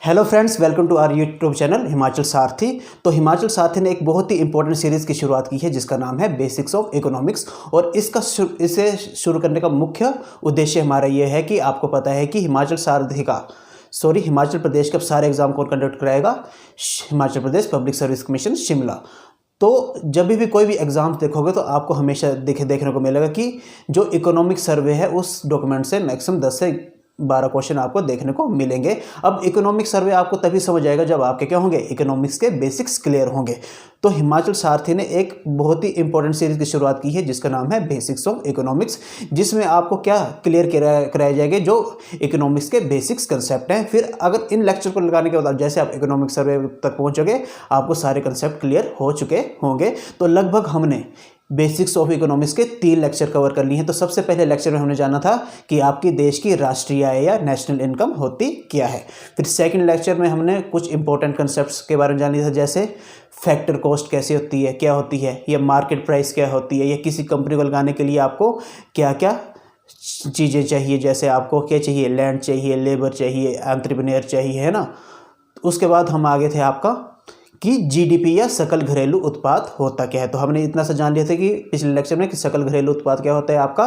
Hello friends, welcome to our YouTube channel Himachal Sarathi. तो हिमाचल सारथी ने एक बहुत ही इंपॉर्टेंट सीरीज़ की शुरुआत की है जिसका नाम है बेसिक्स ऑफ इकोनॉमिक्स। और इसे शुरू करने का मुख्य उद्देश्य हमारा ये है कि आपको पता है कि हिमाचल प्रदेश का सारे एग्जाम कौन कंडक्ट कराएगा? Himachal Pradesh public service commission Shimla. तो जब भी कोई भी एग्जाम देखोगे तो आपको हमेशा देखने को मिलेगा कि जो इकोनॉमिक सर्वे है उस डॉक्यूमेंट से मैक्सिमम 10 से 12 क्वेश्चन आपको देखने को मिलेंगे। अब इकोनॉमिक सर्वे आपको तभी समझ आएगा जब आपके क्या होंगे, इकोनॉमिक्स के बेसिक्स क्लियर होंगे। तो हिमाचल सारथी ने एक बहुत ही इंपॉर्टेंट सीरीज की शुरुआत की है जिसका नाम है बेसिक्स ऑफ इकोनॉमिक्स, जिसमें आपको क्या क्लियर कराए जाएंगे जो इकोनॉमिक्स के बेसिक्स कंसेप्ट हैं। फिर अगर इन लेक्चर को लगाने के बाद जैसे आप इकोनॉमिक सर्वे तक पहुंचोगे आपको सारे कंसेप्ट क्लियर हो चुके होंगे। तो लगभग हमने बेसिक्स ऑफ इकोनॉमिक्स के 3 लेक्चर कवर कर लिए हैं। तो सबसे पहले लेक्चर में हमने जाना था कि आपकी देश की राष्ट्रीय आय या नेशनल इनकम होती क्या है। फिर सेकंड लेक्चर में हमने कुछ इंपॉर्टेंट कंसेप्ट्स के बारे में जान लिया था, जैसे फैक्टर कॉस्ट कैसी होती है, क्या होती है, या मार्केट प्राइस क्या होती है, या किसी कंपनी को लगाने के लिए आपको क्या क्या चीज़ें चाहिए, जैसे आपको क्या चाहिए, लैंड चाहिए, लेबर चाहिए, एंटरप्रेन्योर चाहिए, है ना। उसके बाद हम आगे थे आपका कि जीडीपी या सकल घरेलू उत्पाद होता क्या है। तो हमने इतना सा जान लिया था कि पिछले लेक्चर में कि सकल घरेलू उत्पाद क्या होता है आपका।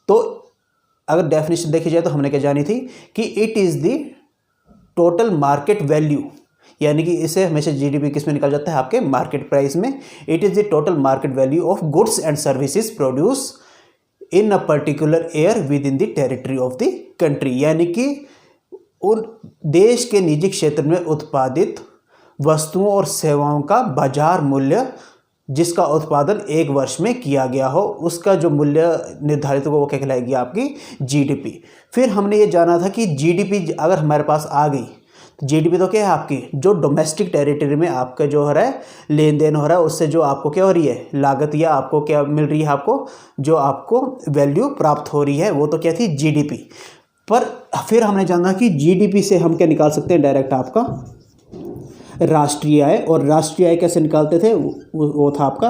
तो अगर डेफिनेशन देखी जाए तो हमने क्या जानी थी कि it is the total market value, यानी कि इसे हमेशा जीडीपी किस में निकल जाता है, आपके मार्केट प्राइस में। It is the total market value of goods and services produce in a particular year with in the territory of the country, यानी कि उन देश के निजी क्षेत्र में उत्पादित वस्तुओं और सेवाओं का बाजार मूल्य जिसका उत्पादन एक वर्ष में किया गया हो, उसका जो मूल्य निर्धारित होगा वो क्या कहलाएगी, आपकी जीडीपी। फिर हमने ये जाना था कि जीडीपी अगर हमारे पास आ गई तो जीडीपी तो क्या है, आपकी जो डोमेस्टिक टेरिटरी में आपका जो हो रहा है लेन देन हो रहा है उससे जो आपको क्या हो रही है लागत, या आपको क्या मिल रही है, आपको जो आपको वैल्यू प्राप्त हो रही है वो तो क्या थी, जीडीपी। पर फिर हमने जाना कि जीडीपी से हम क्या निकाल सकते हैं, डायरेक्ट आपका राष्ट्रीय आय। और राष्ट्रीय आय कैसे निकालते थे, वो था आपका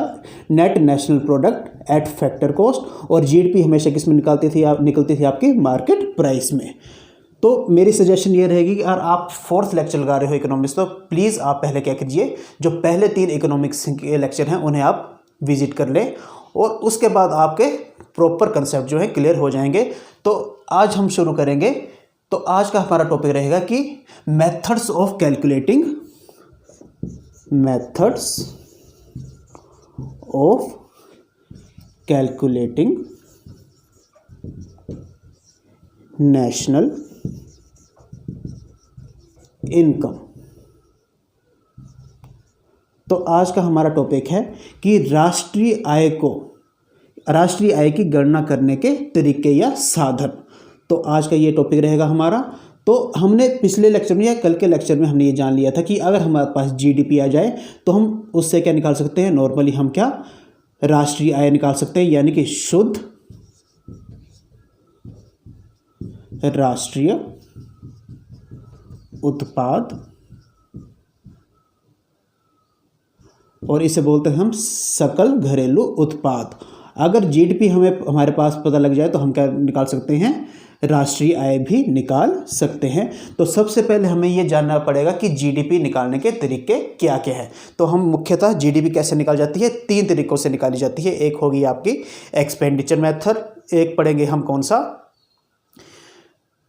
net national product at factor cost. और जीडीपी हमेशा किस में निकलती थी आपकी मार्केट प्राइस में। तो मेरी सजेशन ये रहेगी कि अगर आप 4th लेक्चर लगा रहे हो इकोनॉमिक्स तो प्लीज़ आप पहले क्या कीजिए, जो पहले 3 इकोनॉमिक्स के लेक्चर हैं उन्हें आप विजिट कर लें और उसके बाद आपके प्रॉपर कंसेप्ट जो है क्लियर हो जाएंगे। तो आज हम शुरू करेंगे। तो आज का हमारा टॉपिक रहेगा कि methods of calculating national income. तो आज का हमारा टॉपिक है कि राष्ट्रीय आय की गणना करने के तरीके या साधन। तो आज का ये टॉपिक रहेगा हमारा। तो हमने पिछले लेक्चर में या कल के लेक्चर में हमने ये जान लिया था कि अगर हमारे पास जीडीपी आ जाए तो हम उससे क्या निकाल सकते हैं, नॉर्मली हम क्या राष्ट्रीय आय निकाल सकते हैं, यानी कि शुद्ध राष्ट्रीय उत्पाद, और इसे बोलते हैं हम सकल घरेलू उत्पाद। अगर जीडीपी हमारे पास पता लग जाए तो हम क्या निकाल सकते हैं, राष्ट्रीय आय भी निकाल सकते हैं। तो सबसे पहले हमें यह जानना पड़ेगा कि जीडीपी निकालने के तरीके क्या क्या है। तो हम मुख्यतः जीडीपी कैसे निकाल जाती है, 3 तरीकों से निकाली जाती है। एक होगी आपकी एक्सपेंडिचर मेथड, एक पढ़ेंगे हम कौन सा,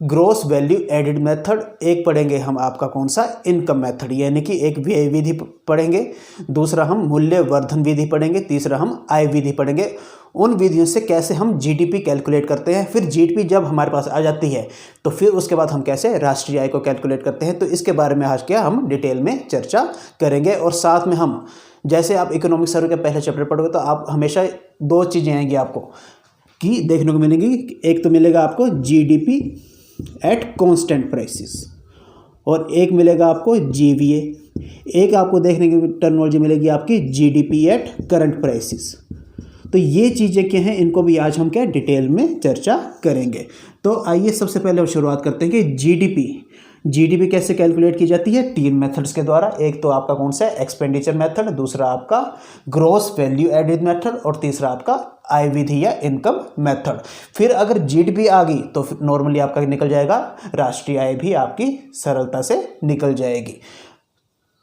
ग्रॉस वैल्यू एडेड मेथड, एक पढ़ेंगे हम आपका कौन सा, इनकम मेथड, यानी कि एक व्यय विधि पढ़ेंगे, दूसरा हम मूल्य वर्धन विधि पढ़ेंगे, तीसरा हम आय विधि पढ़ेंगे। उन विधियों से कैसे हम जीडीपी कैलकुलेट करते हैं। फिर जीडीपी जब हमारे पास आ जाती है तो फिर उसके बाद हम कैसे राष्ट्रीय आय को कैलकुलेट करते हैं। तो इसके बारे में आज क्या हम डिटेल में चर्चा करेंगे। और साथ में हम जैसे आप इकोनॉमिक सर्वे के पहले चैप्टर पढ़ोगे तो आप हमेशा 2 चीज़ें आएंगी आपको कि देखने को मिलेंगी। एक तो मिलेगा आपको जीडीपी एट कांस्टेंट प्राइसेस और एक मिलेगा आपको जीवीए, एक आपको देखने की टर्मिनोलॉजी मिलेगी आपकी जीडीपी एट करंट प्राइसेस। तो ये चीज़ें क्या हैं, इनको भी आज हम क्या डिटेल में चर्चा करेंगे। तो आइए सबसे पहले हम शुरुआत करते हैं कि जीडीपी जीडीपी कैसे कैलकुलेट की जाती है? 3 मेथड्स के द्वारा। एक तो आपका कौन सा है? एक्सपेंडिचर मेथड, दूसरा आपका ग्रॉस वैल्यू एडेड मेथड और तीसरा आपका आय विधि या इनकम मेथड। फिर अगर जीडीपी आ गई तो फिर नॉर्मली आपका निकल जाएगा राष्ट्रीय आय भी आपकी सरलता से निकल जाएगी।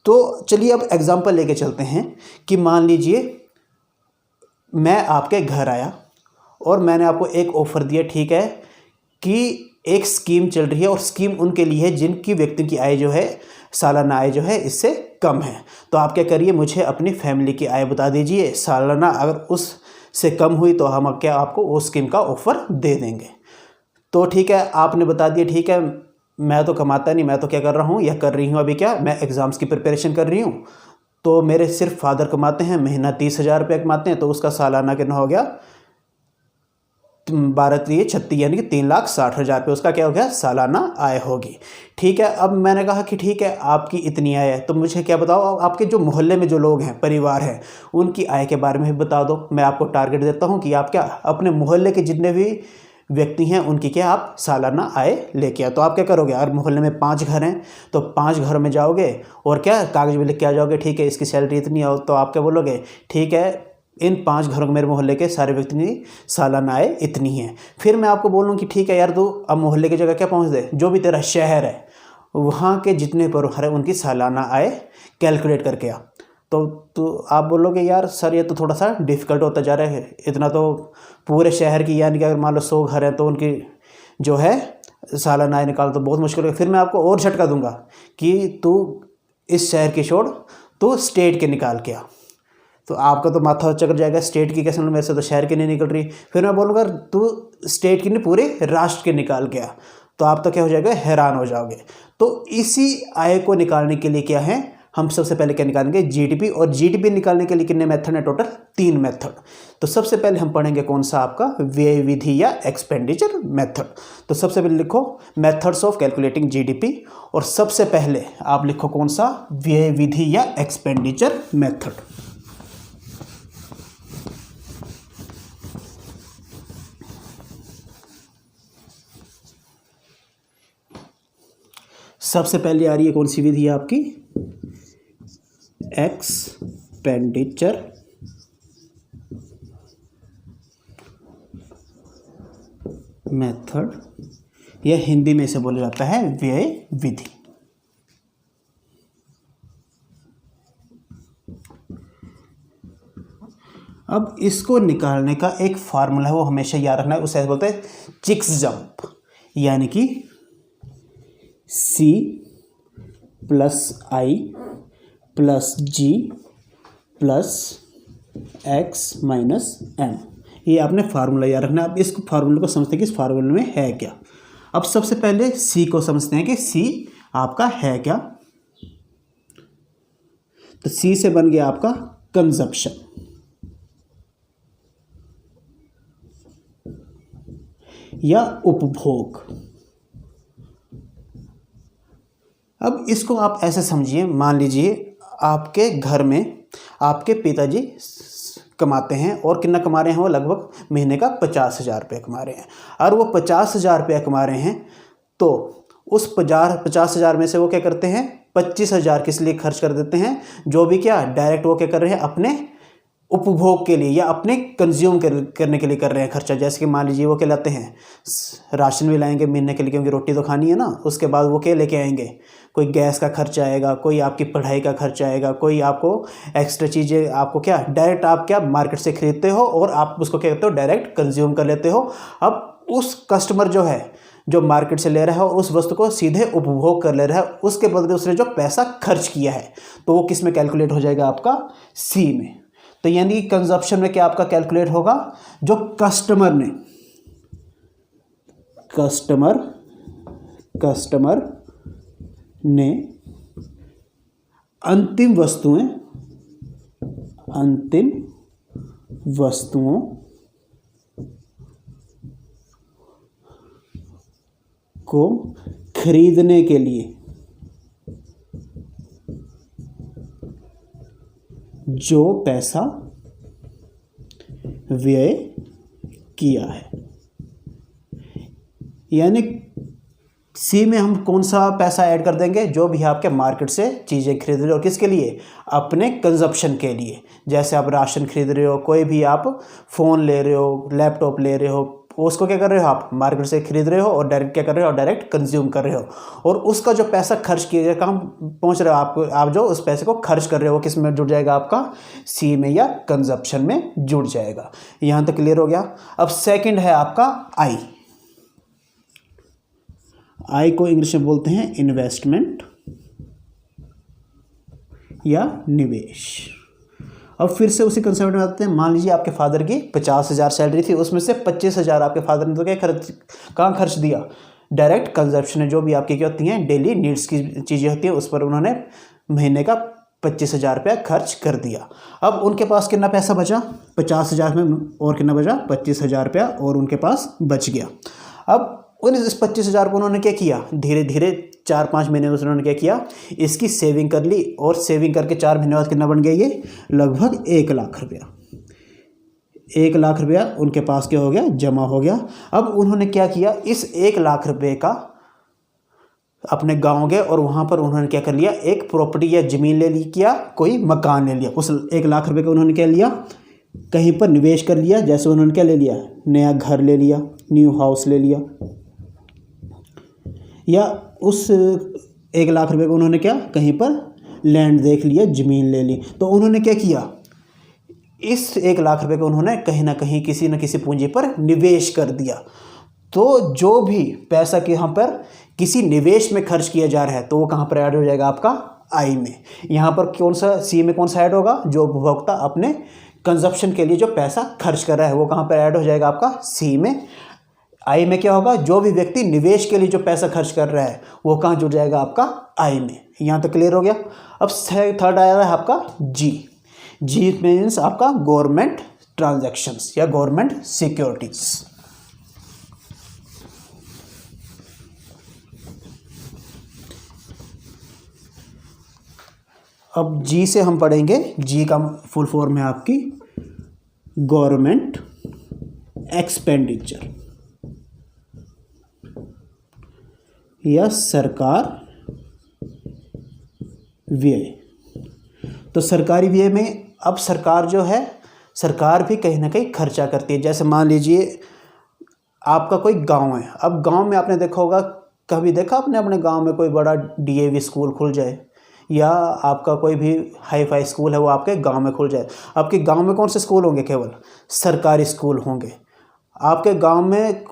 तो चलिए अब एग्जांपल लेके चलते हैं कि मान लीजिए मैं आपके घर आया और मैंने आपको एक ऑफर दिया, ठीक है, कि एक स्कीम चल रही है और स्कीम उनके लिए है जिनकी व्यक्ति की आय जो है, सालाना आय जो है इससे कम है। तो आप क्या करिए, मुझे अपनी फैमिली की आय बता दीजिए सालाना, अगर उससे कम हुई तो हम क्या आपको वो स्कीम का ऑफर दे देंगे। तो ठीक है, आपने बता दिया, ठीक है, मैं तो कमाता नहीं, मैं तो क्या कर रहा हूँ या कर रही हूँ अभी क्या, मैं एग्ज़ाम्स की प्रिपरेशन कर रही हूँ। तो मेरे सिर्फ फादर कमाते हैं, महीना 30,000 रुपये कमाते हैं, तो उसका सालाना कितना हो गया, 12×3 = 36, यानी कि 3,60,000 रुपये उसका क्या हो गया, सालाना आय होगी। ठीक है, अब मैंने कहा कि ठीक है आपकी इतनी आय है, तो मुझे क्या बताओ, आपके जो मोहल्ले में जो लोग हैं, परिवार हैं, उनकी आय के बारे में भी बता दो। मैं आपको टारगेट देता हूँ कि आप क्या अपने मोहल्ले के जितने भी व्यक्ति हैं उनकी क्या आप सालाना आय लेके आओ। तो आप क्या करोगे, अगर मोहल्ले में 5 घर हैं तो 5 घरों में जाओगे और क्या कागज में लिख के आ जाओगे, ठीक है इसकी सैलरी इतनी है। तो आप क्या बोलोगे, ठीक है इन 5 घरों के मेरे मोहल्ले के सारे व्यक्ति की सालाना आय इतनी है। फिर मैं आपको बोलूँ कि ठीक है यार, तू अब मोहल्ले की जगह क्या पहुँच दे, जो भी तेरा शहर है वहाँ के जितने परिवार है उनकी सालाना आय कैलकुलेट करके आ। तो आप बोलोगे यार सर ये तो थोड़ा सा डिफ़िकल्ट होता जा रहा है, इतना तो पूरे शहर की, यानी कि अगर मान लो 100 घर हैं तो उनकी जो है सालाना आय निकाल तो बहुत मुश्किल है। फिर मैं आपको और झटका दूंगा कि तू इस शहर की छोड़, तू स्टेट के निकाल के आ। तो आपका तो माथा चकर जाएगा, स्टेट की कैसे, मेरे से तो शहर की नहीं निकल रही। फिर मैं बोलूँगा तू स्टेट की नहीं पूरे राष्ट्र के निकाल के आ। तो आप तो क्या हो जाएगा, हैरान हो जाओगे। तो इसी आय को निकालने के लिए क्या है, हम सबसे पहले क्या निकालेंगे, जीडीपी। और जीडीपी निकालने के लिए कितने मेथड है, टोटल 3 मेथड। तो सबसे पहले हम पढ़ेंगे कौन सा, आपका व्यय विधि या एक्सपेंडिचर मेथड। तो सबसे पहले लिखो मेथड्स ऑफ कैलकुलेटिंग जीडीपी, और सबसे पहले आप लिखो कौन सा, व्यय विधि या एक्सपेंडिचर मेथड। सबसे पहले आ रही है कौन सी विधि है आपकी, एक्सपेंडिचर मेथड, या हिंदी में इसे बोला जाता है व्यय विधि। अब इसको निकालने का एक फार्मूला है, वो हमेशा याद रखना है, उसे बोलते हैं चिक्स जंप, यानी कि C + I + G + X - M। ये आपने फार्मूला याद रखना है। अब इस फार्मूले को समझते हैं कि इस फार्मूले में है क्या। अब सबसे पहले C को समझते हैं कि C आपका है क्या। तो C से बन गया आपका कंजप्शन, या उपभोग। अब इसको आप ऐसे समझिए, मान लीजिए आपके घर में आपके पिताजी कमाते हैं, और कितना कमा रहे हैं, वो लगभग महीने का 50,000 रुपये कमा रहे हैं। और वो 50,000 रुपये कमा रहे हैं, तो उस 50,000 में से वो क्या करते हैं, 25,000 किस लिए खर्च कर देते हैं, जो भी क्या डायरेक्ट वो क्या कर रहे हैं, अपने उपभोग के लिए या अपने कंज्यूम करने के लिए कर रहे हैं खर्चा। जैसे कि मान लीजिए वो क्या लाते हैं, राशन भी लाएंगे महीने के लिए, क्योंकि रोटी तो खानी है ना। उसके बाद वो क्या लेके आएंगे, कोई गैस का खर्चा आएगा, कोई आपकी पढ़ाई का खर्चा आएगा, कोई आपको एक्स्ट्रा चीज़ें, आपको क्या डायरेक्ट आप क्या मार्केट से खरीदते हो और आप उसको क्या करते हो, डायरेक्ट कंज्यूम कर लेते हो। अब उस कस्टमर जो है, जो मार्केट से ले रहा है और उस वस्तु को सीधे उपभोग कर ले रहा है, उसके बदले उसने जो पैसा खर्च किया है, तो वो किस में कैलकुलेट हो जाएगा, आपका सी में। तो यानी कंजप्शन में क्या आपका कैलकुलेट होगा, जो कस्टमर ने अंतिम वस्तुओं को खरीदने के लिए जो पैसा व्यय किया है। यानी सी में हम कौन सा पैसा ऐड कर देंगे, जो भी आपके मार्केट से चीज़ें खरीद रहे हो, किसके लिए, अपने कंजप्शन के लिए। जैसे आप राशन खरीद रहे हो, कोई भी आप फ़ोन ले रहे हो, लैपटॉप ले रहे हो, उसको क्या कर रहे हो, आप मार्केट से खरीद रहे हो और डायरेक्ट क्या कर रहे हो, डायरेक्ट कंज्यूम कर रहे हो। और उसका जो पैसा खर्च किया जाए, कहाँ पहुँच रहे हो आप जो उस पैसे को खर्च कर रहे हो, किस में जुड़ जाएगा, आपका सी में या कंजप्शन में जुड़ जाएगा। यहाँ तक क्लियर हो गया। अब सेकंड है आपका आई। आई को इंग्लिश में बोलते हैं इन्वेस्टमेंट या निवेश। अब फिर से उसी कंसेप्ट में आते हैं। मान लीजिए आपके फादर की 50,000 सैलरी थी, उसमें से 25,000 आपके फादर ने तो क्या कहाँ खर्च दिया, डायरेक्ट कंजप्शन है, जो भी आपकी क्या होती हैं, डेली नीड्स की चीज़ें होती हैं, उस पर उन्होंने महीने का 25,000 रुपया खर्च कर दिया। अब उनके पास कितना पैसा बचा, 50,000 में और कितना बचा, 25,000 रुपया और उनके पास बच गया। अब इस 25,000 को उन्होंने क्या किया, धीरे धीरे 4-5 महीने में उन्होंने क्या किया, इसकी सेविंग कर ली, और सेविंग करके 4 महीने बाद कितना बन गया, ये लगभग 1 लाख रुपया। 1 लाख रुपया उनके पास क्या हो गया, जमा हो गया। अब उन्होंने क्या किया, इस 1 लाख रुपये का अपने गांव गए और वहाँ पर उन्होंने क्या कर लिया, एक प्रॉपर्टी या ज़मीन ले ली, किया कोई मकान ले लिया। उस 1 लाख रुपये का उन्होंने क्या लिया, कहीं पर निवेश कर लिया। जैसे उन्होंने क्या ले लिया, नया घर ले लिया, न्यू हाउस ले लिया, या उस 1 लाख रुपये को उन्होंने क्या, कहीं पर लैंड देख लिया, ज़मीन ले ली। तो उन्होंने क्या किया, इस 1 लाख रुपये को उन्होंने कहीं ना कहीं किसी न किसी पूंजी पर निवेश कर दिया। तो जो भी पैसा कि यहाँ पर किसी निवेश में खर्च किया जा रहा है, तो वो कहाँ पर ऐड हो जाएगा, आपका आई में। यहाँ पर कौन सा, सी में कौन सा ऐड होगा, जो उपभोक्ता अपने कंजप्शन के लिए जो पैसा खर्च कर रहा है, वो कहाँ पर ऐड हो जाएगा, आपका सी में। आई में क्या होगा, जो भी व्यक्ति निवेश के लिए जो पैसा खर्च कर रहा है, वो कहाँ जुड़ जाएगा, आपका आई में। यहाँ तक क्लियर हो गया। अब थर्ड आया है आपका जी। जी मीन्स आपका गवर्नमेंट ट्रांजैक्शंस या गवर्नमेंट सिक्योरिटीज। अब जी से हम पढ़ेंगे, जी का फुल फॉर्म है आपकी गवर्नमेंट एक्सपेंडिचर या सरकार व्यय। तो सरकारी व्यय में अब सरकार जो है, सरकार भी कहीं ना कहीं खर्चा करती है। जैसे मान लीजिए आपका कोई गांव है, अब गांव में आपने देखा होगा, कभी देखा आपने अपने गांव में कोई बड़ा डीएवी स्कूल खुल जाए, या आपका कोई भी हाई फाई स्कूल है वो आपके गांव में खुल जाए। आपके गांव में कौन से स्कूल होंगे, केवल सरकारी स्कूल होंगे। आपके गांव में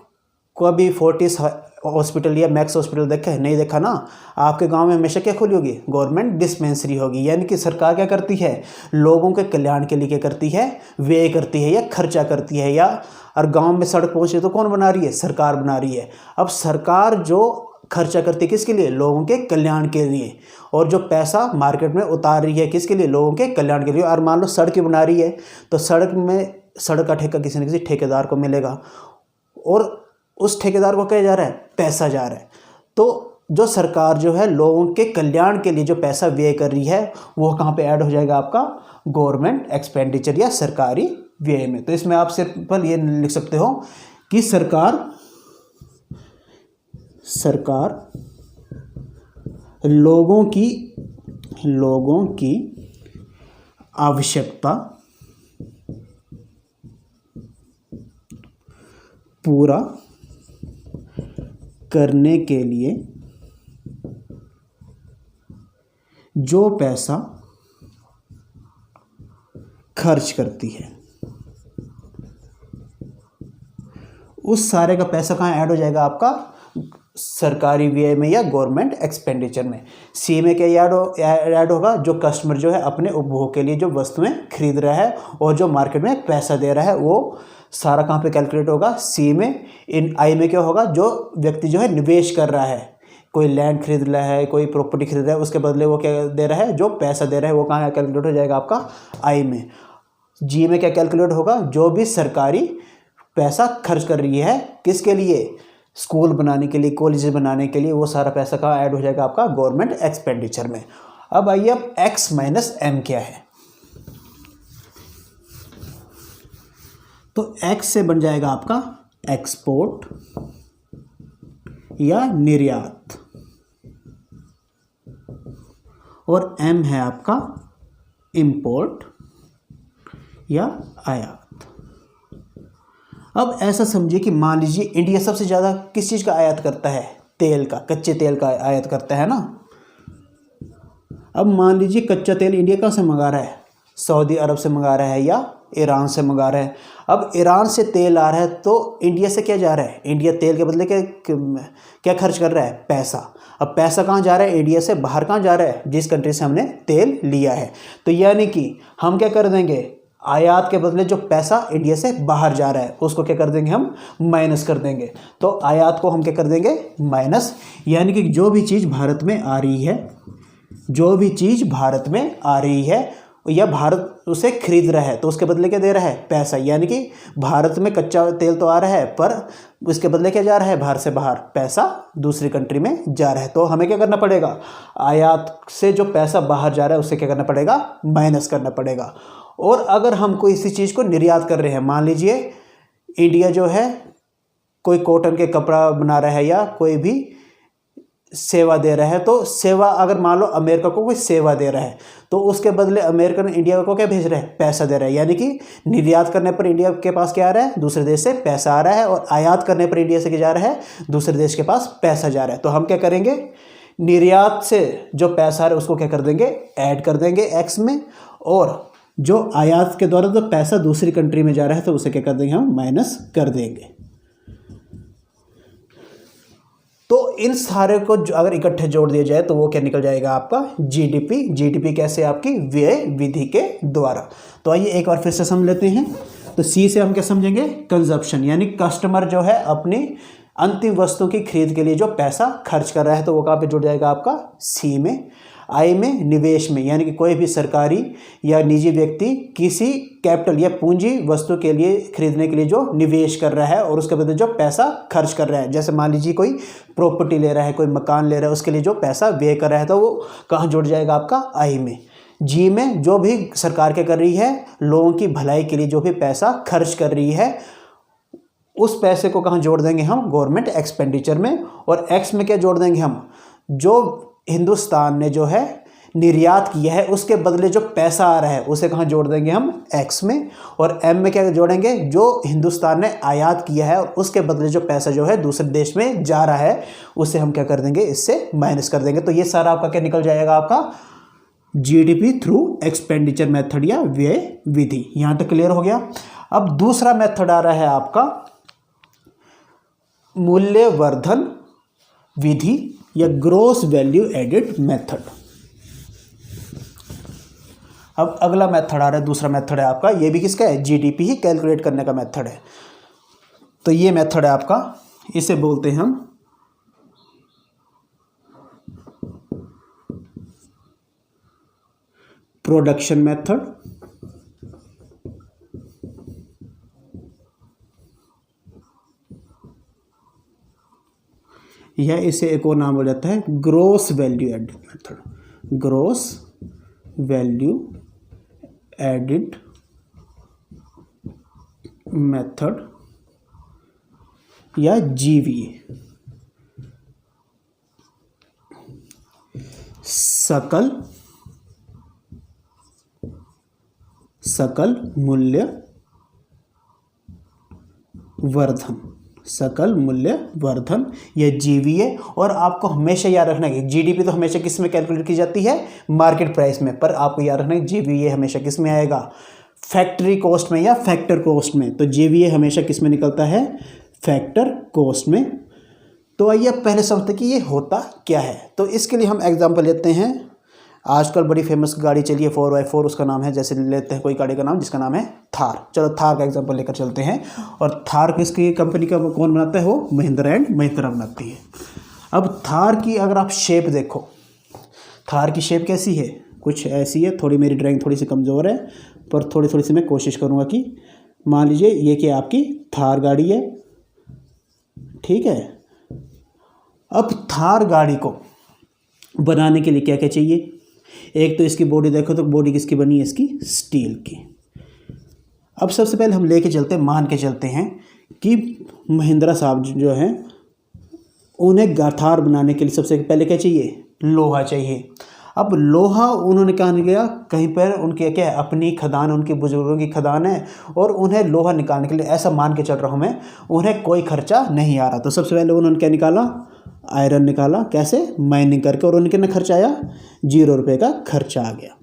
कभी फोर्टिस हॉस्पिटल या मैक्स हॉस्पिटल देखा है, नहीं देखा ना। आपके गांव में हमेशा क्या खुली होगी, गवर्नमेंट डिस्पेंसरी होगी। यानी कि सरकार क्या करती है, लोगों के कल्याण के लिए क्या करती है, व्यय करती है या खर्चा करती है। या और गांव में सड़क पहुंचे तो कौन बना रही है, सरकार बना रही है। अब सरकार जो खर्चा करती है किसके लिए, लोगों के कल्याण के लिए, और जो पैसा मार्केट में उतार रही है किसके लिए, लोगों के कल्याण के लिए। और मान लो सड़क बना रही है, तो सड़क का ठेका किसी न किसी ठेकेदार को मिलेगा, और उस ठेकेदार को क्या जा रहा है, पैसा जा रहा है। तो जो सरकार जो है लोगों के कल्याण के लिए जो पैसा व्यय कर रही है, वो कहाँ पे ऐड हो जाएगा, आपका गवर्नमेंट एक्सपेंडिचर या सरकारी व्यय में। तो इसमें आप सिंपल ये लिख सकते हो कि सरकार लोगों की आवश्यकता पूरा करने के लिए जो पैसा खर्च करती है, उस सारे का पैसा कहाँ ऐड हो जाएगा, आपका सरकारी व्यय में या गवर्नमेंट एक्सपेंडिचर में। सी में क्या ऐड होगा, जो कस्टमर जो है अपने उपभोग के लिए जो वस्तुएं खरीद रहा है और जो मार्केट में पैसा दे रहा है, वो सारा कहाँ पे कैलकुलेट होगा, सी में। इन आई में क्या होगा, जो व्यक्ति जो है निवेश कर रहा है, कोई लैंड खरीद रहा है, कोई प्रॉपर्टी खरीद रहा है, उसके बदले वो क्या दे रहा है, जो पैसा दे रहा है, वो कहाँ कैलकुलेट हो जाएगा, आपका आई में। जी में क्या कैलकुलेट होगा, जो भी सरकारी पैसा खर्च कर रही है किसके लिए, स्कूल बनाने के लिए, कॉलेज बनाने के लिए, वो सारा पैसा कहाँ ऐड हो जाएगा, आपका गवर्नमेंट एक्सपेंडिचर में। अब आइए, अब एक्स माइनस एम क्या है। तो एक्स से बन जाएगा आपका एक्सपोर्ट या निर्यात, और M है आपका इंपोर्ट या आयात। अब ऐसा समझिए कि मान लीजिए इंडिया सबसे ज़्यादा किस चीज़ का आयात करता है? तेल का, कच्चे तेल का आयात करता है ना। अब मान लीजिए कच्चा तेल इंडिया कहाँ से मंगा रहा है? सऊदी अरब से मंगा रहा है या ईरान से मंगा रहा है। अब ईरान से तेल आ रहा है तो इंडिया से क्या जा रहा है? इंडिया तेल के बदले क्या खर्च कर रहा है? पैसा। अब पैसा कहाँ जा रहा है? इंडिया से बाहर कहाँ जा रहा है? जिस कंट्री से हमने तेल लिया है। तो यानी कि हम क्या कर देंगे? आयात के बदले जो पैसा इंडिया से बाहर जा रहा है उसको क्या कर देंगे? हम माइनस कर देंगे। तो आयात को हम क्या कर देंगे? माइनस। यानी कि जो भी चीज़ भारत में आ रही है, जो भी चीज़ भारत में आ रही है या भारत उसे खरीद रहा है तो उसके बदले क्या दे रहा है? पैसा। यानी कि भारत में कच्चा तेल तो आ रहा है पर उसके बदले क्या जा रहा है? भारत से बाहर पैसा दूसरी कंट्री में जा रहा है। तो हमें क्या करना पड़ेगा? आयात से जो पैसा बाहर जा रहा है उससे क्या करना पड़ेगा? माइनस करना पड़ेगा। और अगर हम कोई इसी चीज़ को निर्यात कर रहे हैं, मान लीजिए इंडिया जो है कोई कॉटन के कपड़ा बना रहा है या कोई भी सेवा दे रहा है, तो सेवा अगर मान लो अमेरिका को कोई सेवा दे रहा है तो उसके बदले अमेरिकन इंडिया को क्या भेज रहा है? पैसा दे रहा है। यानी कि निर्यात करने पर इंडिया के पास क्या आ रहा है? दूसरे देश से पैसा आ रहा है, और आयात करने पर इंडिया से क्या जा रहा है? दूसरे देश के पास पैसा जा रहा है। तो हम क्या करेंगे? निर्यात से जो पैसा आ रहा है उसको क्या कर देंगे? ऐड कर देंगे एक्स में, और जो आयात के द्वारा जो पैसा दूसरी कंट्री में जा रहा है तो उसे क्या कर देंगे? हम माइनस कर देंगे। तो इन सारे को अगर इकट्ठे जोड़ दिया जाए तो वो क्या निकल जाएगा? आपका जीडीपी। जीडीपी कैसे? आपकी व्यय विधि के द्वारा। तो आइए एक बार फिर से समझ लेते हैं। तो सी से हम क्या समझेंगे? कंजप्शन, यानी कस्टमर जो है अपनी अंतिम वस्तु की खरीद के लिए जो पैसा खर्च कर रहा है तो वो कहाँ पे जुड़ जाएगा? आपका सी में। आई में निवेश में, यानी कि कोई भी सरकारी या निजी व्यक्ति किसी कैपिटल या पूंजी वस्तु के लिए खरीदने के लिए जो निवेश कर रहा है और उसके बदले जो पैसा खर्च कर रहा है, जैसे मान लीजिए कोई प्रॉपर्टी ले रहा है, कोई मकान ले रहा है, उसके लिए जो पैसा व्यय कर रहा है तो वो कहाँ जुड़ जाएगा? आपका आई में। जी में जो भी सरकार क्या कर रही है? लोगों की भलाई के लिए जो भी पैसा खर्च कर रही है उस पैसे को कहाँ जोड़ देंगे? हम गवर्नमेंट एक्सपेंडिचर में। और एक्स में क्या जोड़ देंगे? हम जो हिंदुस्तान ने जो है निर्यात किया है उसके बदले जो पैसा आ रहा है उसे कहाँ जोड़ देंगे? हम एक्स में। और एम में क्या जोड़ेंगे? जो हिंदुस्तान ने आयात किया है और उसके बदले जो पैसा जो है दूसरे देश में जा रहा है उसे हम क्या कर देंगे? इससे माइनस कर देंगे। तो ये सारा आपका क्या निकल जाएगा? आपका जीडीपी थ्रू एक्सपेंडिचर मेथड या व्यय विधि। यहां तक क्लियर हो गया। अब दूसरा मेथड आ रहा है आपका मूल्यवर्धन विधि या ग्रोस वैल्यू एडेड मेथड। अब अगला मेथड आ रहा है, दूसरा मेथड है आपका, ये भी किसका है? जीडीपी ही कैलकुलेट करने का मेथड है। तो ये मेथड है आपका, इसे बोलते हैं हम प्रोडक्शन मेथड, या इसे एक और नाम हो जाता है gross value added method. Gross value added method या जीवीए। सकल मूल्य वर्धन, सकल मूल्य वर्धन या जीवीए। और आपको हमेशा याद रखना है जीडीपी तो हमेशा किस में कैलकुलेट की जाती है? मार्केट प्राइस में। पर आपको याद रखना है जीवीए हमेशा किस में आएगा? फैक्ट्री कॉस्ट में या फैक्टर कॉस्ट में। तो जीवीए हमेशा किस में निकलता है? फैक्टर कॉस्ट में। तो आइए अब पहले समझते कि ये होता क्या है। तो इसके लिए हम एग्जांपल लेते हैं। आजकल बड़ी फेमस गाड़ी चली है 4x4, उसका नाम है, जैसे लेते हैं कोई गाड़ी का नाम जिसका नाम है थार। चलो थार का एग्जांपल लेकर चलते हैं। और थार किसकी कंपनी का कौन बनाता है? वो महिंद्रा एंड महिंद्रा बनाती है। अब थार की अगर आप शेप देखो, थार की शेप कैसी है? कुछ ऐसी है। थोड़ी मेरी ड्राइंग थोड़ी सी कमज़ोर है पर थोड़ी सी मैं कोशिश करूँगा कि मान लीजिए ये कि आपकी थार गाड़ी है, ठीक है। अब थार गाड़ी को बनाने के लिए क्या क्या चाहिए? एक तो इसकी बॉडी देखो, तो बॉडी किसकी बनी है? इसकी स्टील की। अब सबसे पहले हम लेके चलते हैं, मान के चलते हैं कि महिंद्रा साहब जो हैं उन्हें गाठार बनाने के लिए सबसे पहले क्या चाहिए, लोहा चाहिए। अब लोहा उन्होंने क्या किया, कहीं पर उनके क्या है अपनी खदान, उनके बुजुर्गों की खदान है और उन्हें लोहा निकालने के लिए ऐसा मान के चल रहा हूँ मैं, उन्हें कोई खर्चा नहीं आ रहा। तो सबसे पहले उन्होंने क्या निकाला, आयरन निकाला, कैसे, माइनिंग करके, और उनके कितना खर्चा आया, 0 रुपये का खर्चा आ गया।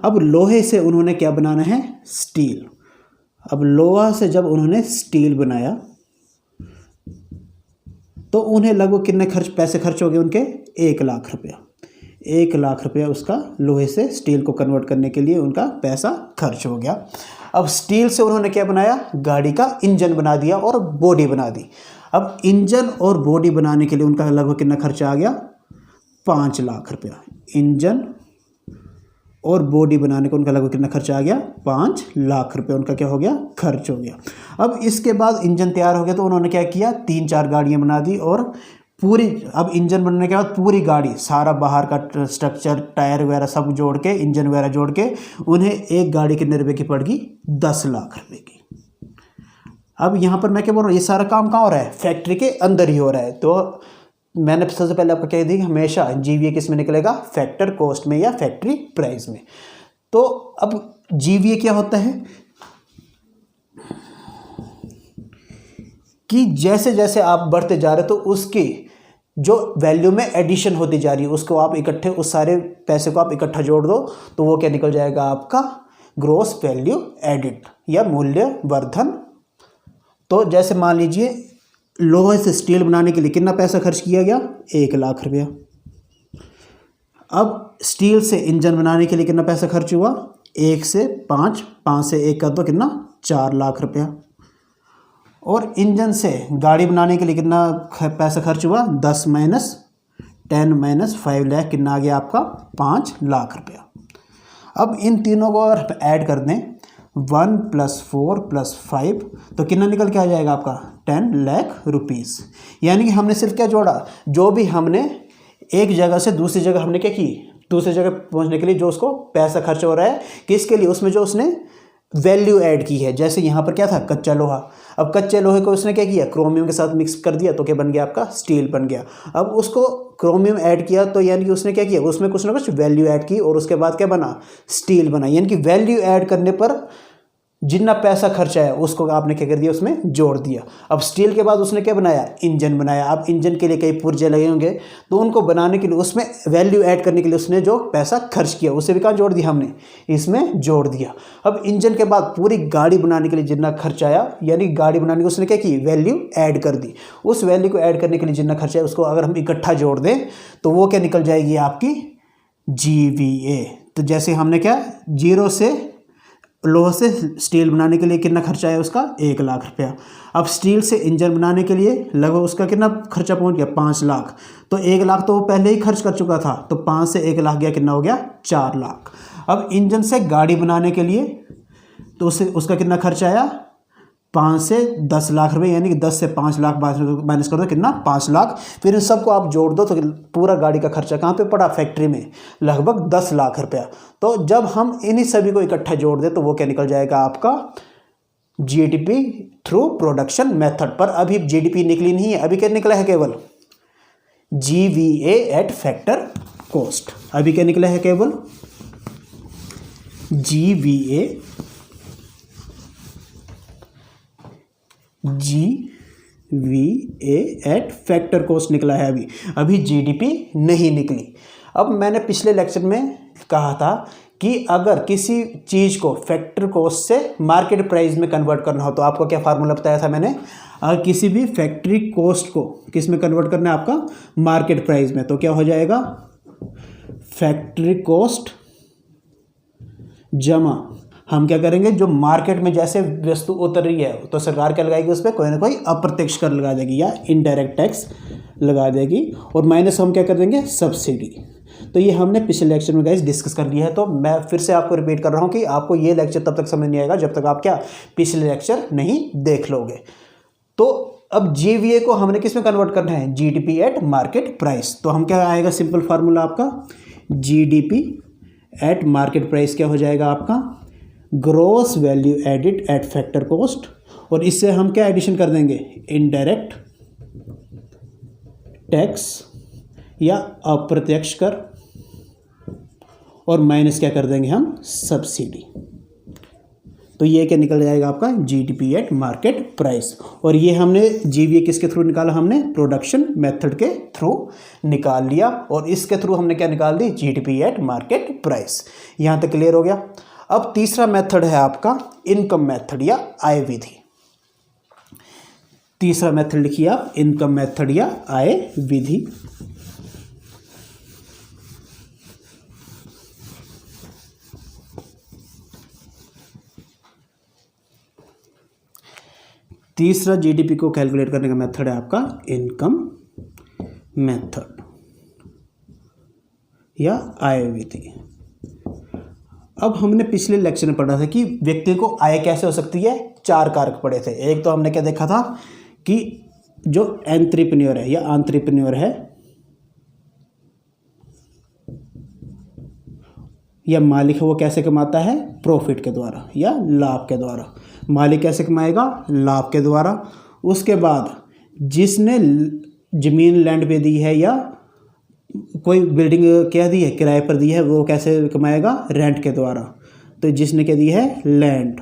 अब लोहे से उन्होंने क्या बनाना है, स्टील। अब लोहा से जब उन्होंने स्टील बनाया तो उन्हें लगभग कितने पैसे खर्च हो गए उनके, 1 लाख रुपया। 1 लाख रुपया उसका लोहे से स्टील को कन्वर्ट करने के लिए उनका पैसा खर्च हो गया। अब स्टील से उन्होंने क्या बनाया, गाड़ी का इंजन बना दिया और बॉडी बना दी। अब इंजन और बॉडी बनाने के लिए उनका लगभग कितना खर्चा आ गया, 5 लाख रुपया। इंजन और बॉडी बनाने को उनका लगभग कितना खर्चा आ गया, 5 लाख रुपये उनका क्या हो गया, खर्च हो गया। अब इसके बाद इंजन तैयार हो गया तो उन्होंने क्या किया, 3-4 गाड़ियाँ बना दी और पूरी, अब इंजन बनने के बाद पूरी गाड़ी, सारा बाहर का स्ट्रक्चर, टायर वगैरह सब जोड़ के, इंजन वगैरह जोड़ के, उन्हें एक गाड़ी कितने रुपए की पड़ गई, 10 लाख रुपए की। अब यहाँ पर मैं क्या बोल रहा हूँ, ये सारा काम कहाँ हो रहा है, फैक्ट्री के अंदर ही हो रहा है। तो मैंने सबसे पहले आपको कह दी कि हमेशा जीवीए किस में निकलेगा, फैक्टर कॉस्ट में या फैक्ट्री प्राइस में। तो अब जीवीए क्या होता है कि जैसे जैसे आप बढ़ते जा रहे तो उसकी जो वैल्यू में एडिशन होती जा रही है, उसको आप इकट्ठे, उस सारे पैसे को आप इकट्ठा जोड़ दो तो वो क्या निकल जाएगा, आपका ग्रॉस वैल्यू एडिड या मूल्य वर्धन। तो जैसे मान लीजिए लोहे से स्टील बनाने के लिए कितना पैसा खर्च किया गया, 1 लाख रुपया। अब स्टील से इंजन बनाने के लिए कितना पैसा खर्च हुआ, 1 से 5, 5 से 1 कर दो कितना, 4 लाख रुपया। और इंजन से गाड़ी बनाने के लिए कितना पैसा खर्च हुआ, 10 - 10 - 5 लाख, कितना आ गया आपका, 5 लाख रुपया। अब इन तीनों को अगर ऐड कर दें, 1 + 4 + 5 तो कितना निकल के आ जाएगा आपका, 10 लाख रुपीज़। यानी कि हमने सिर्फ क्या जोड़ा, जो भी हमने एक जगह से दूसरी जगह हमने क्या की, दूसरी जगह पहुंचने के लिए जो उसको पैसा खर्च हो रहा है, किसके लिए, उसमें जो उसने वैल्यू ऐड की है। जैसे यहाँ पर क्या था, कच्चा लोहा। अब कच्चे लोहे को उसने क्या किया, क्रोमियम के साथ मिक्स कर दिया तो क्या बन गया, आपका स्टील बन गया। अब उसको क्रोमियम ऐड किया तो यानी कि उसने क्या किया, उसमें कुछ ना कुछ वैल्यू ऐड की और उसके बाद क्या बना, स्टील बना। यानी कि वैल्यू ऐड करने पर जितना पैसा खर्चा है उसको आपने क्या कर दिया, उसमें जोड़ दिया। अब स्टील के बाद उसने क्या बनाया, इंजन बनाया। अब इंजन के लिए कई पुर्जे लगे होंगे तो उनको बनाने के लिए, उसमें वैल्यू ऐड करने के लिए उसने जो पैसा खर्च किया उसे भी कहाँ जोड़ दिया, हमने इसमें जोड़ दिया। अब इंजन के बाद पूरी गाड़ी बनाने के लिए जितना खर्चा आया, यानी गाड़ी बनाने की उसने क्या की, वैल्यू ऐड कर दी। उस वैल्यू को ऐड करने के लिए जितना खर्चा है उसको अगर हम इकट्ठा जोड़ दें तो वो क्या निकल जाएगी, आपकी GVA। तो जैसे हमने क्या, 0 से लोहा से स्टील बनाने के लिए कितना खर्चा है उसका, 1 लाख रुपया। अब स्टील से इंजन बनाने के लिए लगभग उसका कितना खर्चा पहुंच गया, 5 लाख। तो 1 लाख तो वो पहले ही खर्च कर चुका था, तो 5 से 1 लाख गया, कितना हो गया, 4 लाख। अब इंजन से गाड़ी बनाने के लिए तो उसका कितना खर्चा आया, 5 से 10 लाख रुपए, यानी कि 10 से 5 लाख माइनस कर दो, कितना, 5 लाख। फिर इन सबको आप जोड़ दो तो पूरा गाड़ी का खर्चा कहाँ पे पड़ा, फैक्ट्री में, लगभग 10 लाख रुपया। तो जब हम इन्हीं सभी को इकट्ठा जोड़ दें तो वो क्या निकल जाएगा, आपका GDP थ्रू प्रोडक्शन मेथड। पर अभी GDP निकली नहीं है, अभी क्या निकला है, केवल GVA एट फैक्टर कॉस्ट। अभी क्या निकला है, केवल GVA एट फैक्टर कॉस्ट निकला है। अभी GDP नहीं निकली। अब मैंने पिछले लेक्चर में कहा था कि अगर किसी चीज़ को फैक्टर कॉस्ट से मार्केट प्राइस में कन्वर्ट करना हो तो आपको क्या फार्मूला बताया था मैंने, अगर किसी भी फैक्ट्री कॉस्ट को किस में कन्वर्ट करना है, आपका मार्केट प्राइस में, तो क्या हो जाएगा, फैक्ट्री कॉस्ट जमा, हम क्या करेंगे, जो मार्केट में जैसे वस्तु उतर रही है तो सरकार क्या लगाएगी, उस पर कोई ना कोई अप्रत्यक्ष कर लगा देगी या इनडायरेक्ट टैक्स लगा देगी, और माइनस हम क्या कर देंगे, सब्सिडी। तो ये हमने पिछले लेक्चर में गाइस डिस्कस कर लिया है। तो मैं फिर से आपको रिपीट कर रहा हूँ कि आपको ये लेक्चर तब तक समझ नहीं आएगा जब तक आप क्या पिछले लेक्चर नहीं देख लोगे। तो अब GVA को हमने किस में कन्वर्ट करना है, GDP एट मार्केट प्राइस। तो हम क्या आएगा, सिंपल फार्मूला आपका GDP एट मार्केट प्राइस क्या हो जाएगा, आपका gross value added eight factor cost, और इससे हम क्या एडिशन कर देंगे, इनडायरेक्ट टैक्स या अप्रत्यक्ष कर और माइनस क्या कर देंगे हम, सब्सिडी। तो ये क्या निकल जाएगा आपका जीडीपी एट मार्केट प्राइस। और ये हमने जीवीए किसके थ्रू निकाला, हमने प्रोडक्शन मेथड के थ्रू निकाल लिया और इसके थ्रू हमने क्या निकाल दी, जीडीपी एट मार्केट प्राइस। यहाँ तक क्लियर हो गया। अब तीसरा मेथड है आपका इनकम मेथड या आय विधि। तीसरा मेथड लिखिए आप, इनकम मेथड या आय विधि। तीसरा जीडीपी को कैलकुलेट करने का मेथड है आपका इनकम मेथड या आय विधि। अब हमने पिछले लेक्चर में पढ़ा था कि व्यक्ति को आय कैसे हो सकती है, चार कारक पढ़े थे। एक तो हमने क्या देखा था कि जो एंट्रेप्रेन्योर है या एंट्रेप्रेन्योर है या मालिक है, वो कैसे कमाता है, प्रॉफिट के द्वारा या लाभ के द्वारा। मालिक कैसे कमाएगा, लाभ के द्वारा। उसके बाद जिसने जमीन लैंड पे दी है या कोई बिल्डिंग क्या दी है, किराए पर दी है, वो कैसे कमाएगा, रेंट के द्वारा। तो जिसने क्या दी है, लैंड,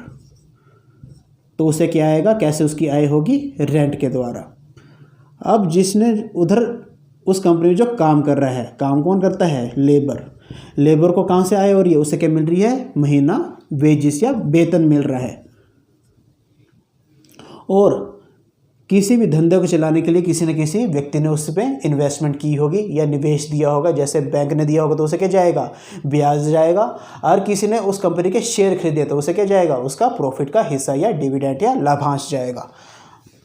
तो उसे क्या आएगा, कैसे उसकी आय होगी, रेंट के द्वारा। अब जिसने उधर उस कंपनी में जो काम कर रहा है, काम कौन करता है, लेबर। लेबर को कहाँ से आय हो रही है, उसे क्या मिल रही है, महीना वेजिस या वेतन मिल रहा है। और किसी भी धंधे को चलाने के लिए किसी न किसी व्यक्ति ने उस पर इन्वेस्टमेंट की होगी या निवेश दिया होगा। जैसे बैंक ने दिया होगा तो उसे क्या जाएगा, ब्याज जाएगा। और किसी ने उस कंपनी के शेयर खरीदे तो उसे क्या जाएगा, उसका प्रॉफिट का हिस्सा या डिविडेंड या लाभांश जाएगा।